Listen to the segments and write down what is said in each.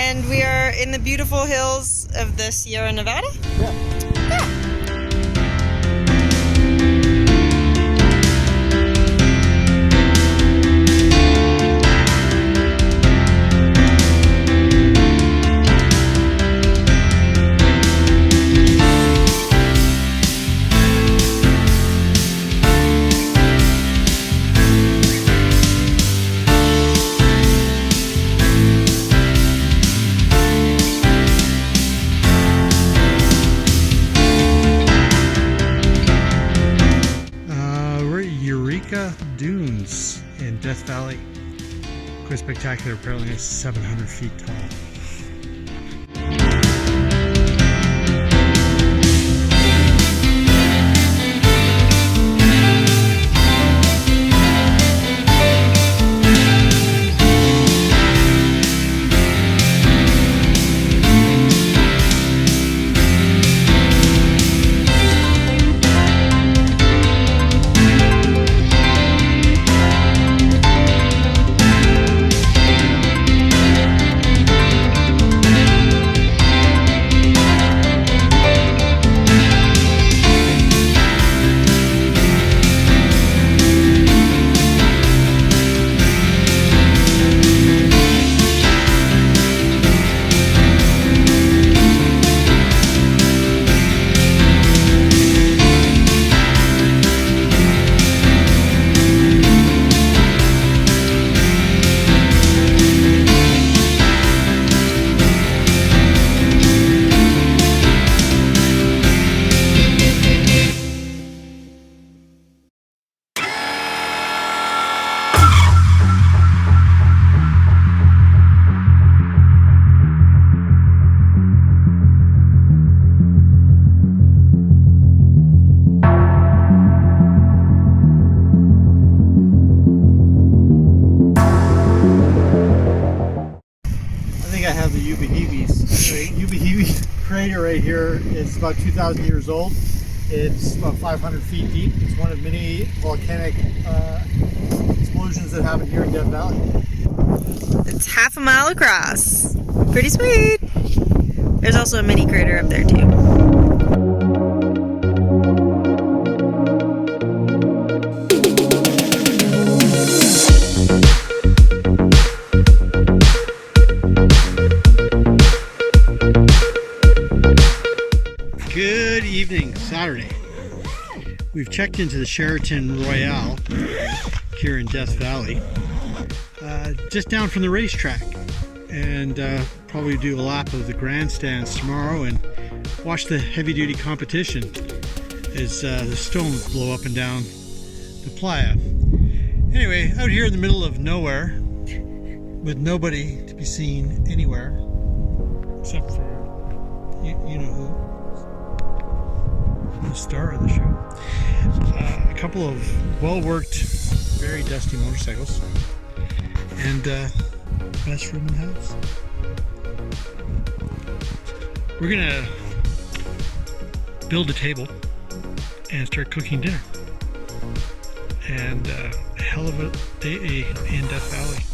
And we are in the beautiful hills of the Sierra Nevada? Yeah. Yeah. Eureka Dunes in Death Valley. Quite spectacular, apparently it's 700 feet tall. I have the Ubehebe crater right here. It's about 2,000 years old. It's about 500 feet deep. It's one of many volcanic explosions that happen here in Death Valley. It's half a mile across. Pretty sweet. There's also a mini crater up there too. Good evening, Saturday. We've checked into the Sheraton Royale here in Death Valley, just down from the racetrack, and probably do a lap of the grandstands tomorrow and watch the heavy-duty competition as the stones blow up and down the playa. Anyway, out here in the middle of nowhere with nobody to be seen anywhere except for you know who. The star of the show. A couple of well-worked, very dusty motorcycles, and best room in the house. We're gonna build a table and start cooking dinner. And a hell of a day in Death Valley.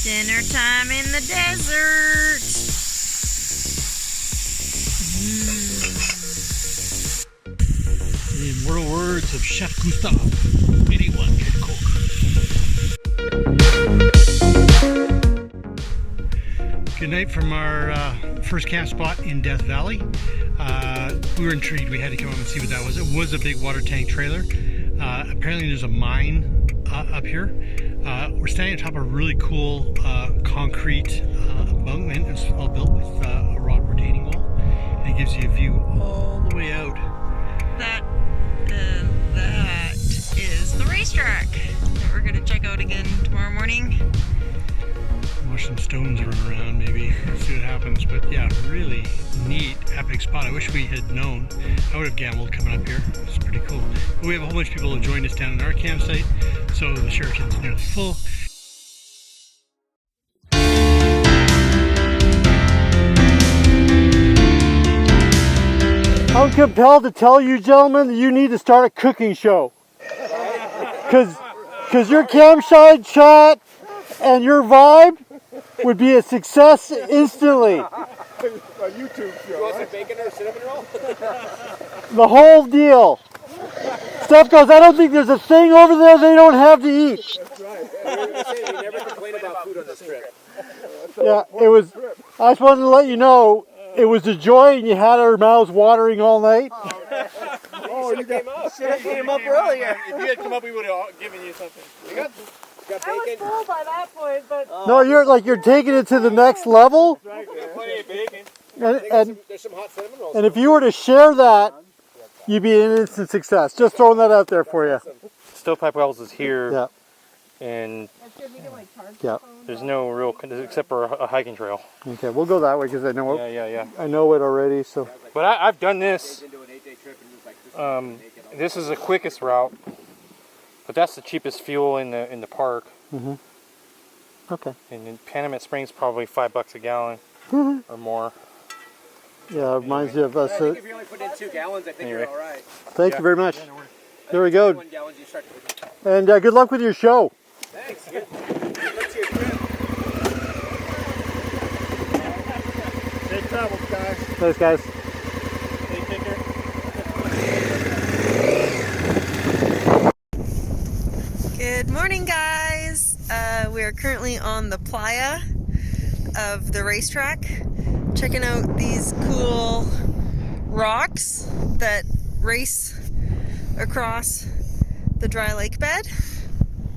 Dinner time in the desert. The immortal words of Chef Gustav, anyone can cook. Good night from our first camp spot in Death Valley. We were intrigued. We had to come up and see what that was. It was a big water tank trailer. Apparently there's a mine up here. We're standing on top of a really cool concrete embankment. It's all built with a rock retaining wall. And it gives you a view all the way out. That is the racetrack that we're gonna check out again tomorrow morning. Watch some stones run around, maybe see what happens. But yeah, really neat, epic spot. I wish we had known. I would have gambled coming up here. It's pretty cool. But we have a whole bunch of people who joined us down in our campsite, so the Sheraton's nearly full. I'm compelled to tell you gentlemen that you need to start a cooking show. Cause your campsite chat and your vibe would be a success instantly. A YouTube show. You want some bacon or cinnamon roll? The whole deal. Steph goes, I don't think there's a thing over there they don't have to eat. That's right. We never complain about food on this trip. Yeah, it was. I just wanted to let you know it was a joy, and you had our mouths watering all night. Oh, you should have came up earlier. If you had come up, we would have given you something. You got bacon. I was full by that point, but No, you're taking it to the next level. Right, plenty of bacon. And There's some hot cinnamon rolls. and if you were to share that, you'd be an instant success. Just throwing that out there for you. Stovepipe Wells is here, Yeah, and yeah. there's no real, except for a hiking trail. Okay, we'll go that way because I know it. Yeah. I know it already. So But I've done this. This is the quickest route, but that's the cheapest fuel in the park. okay. And in Panamint Springs, probably $5 a gallon or more. Yeah, it reminds you of us. I think if you only put in 2 gallons, I think you're all right. Thank you very much. There we go. 1 gallon, you start to... And good luck with your show. Thanks. Good luck to your trip. Safe travels, guys. Thanks, guys. Take care. Good morning, guys. We are currently on the playa of the racetrack, checking out these cool rocks that race across the dry lake bed.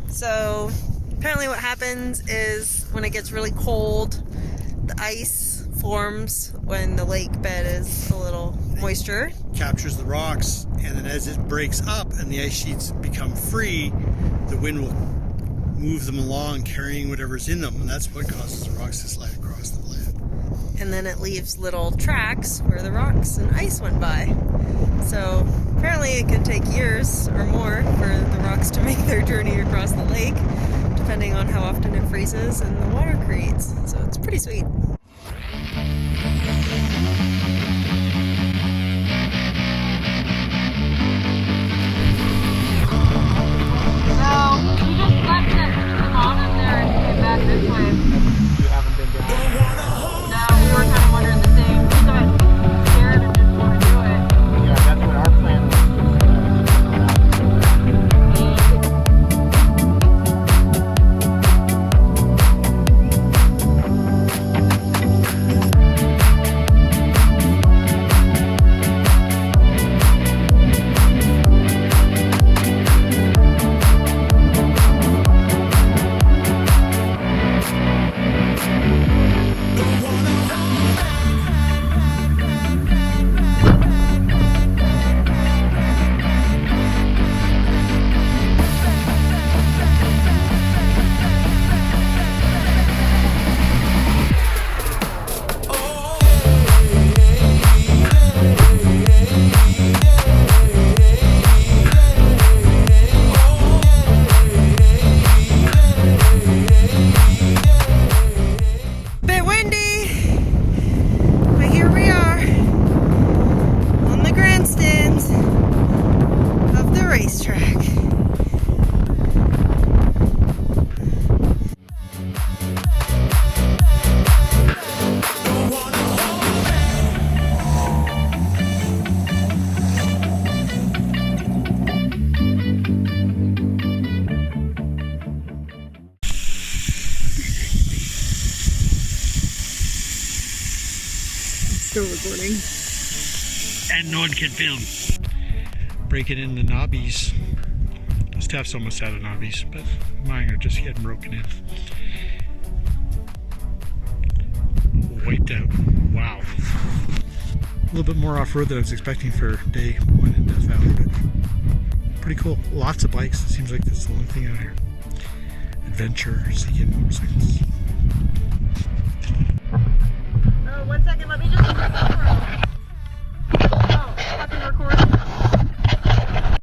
So apparently what happens is when it gets really cold, the ice forms when the lake bed is a little moisture. Captures the rocks, and then as it breaks up and the ice sheets become free, the wind will move them along, carrying whatever's in them, and that's what causes the rocks to slide across the land. And then it leaves little tracks where the rocks and ice went by. So apparently it can take years or more for the rocks to make their journey across the lake, depending on how often it freezes and the water creates. So it's pretty sweet. we just left it on in there and came back this way. You haven't been down. No, we were kind of wondering the same. We got scared and didn't want to do it. Yeah, that's what our plan was. Bit windy, but here we are on the grandstands of the racetrack. Still recording. And no one can film. Breaking in the knobbies. Steph's almost out of knobbies, but mine are just getting broken in. Wiped out. Wow. A little bit more off-road than I was expecting for day 1 in Death Valley, but pretty cool. Lots of bikes. It seems like that's the only thing out here. Adventure, seeking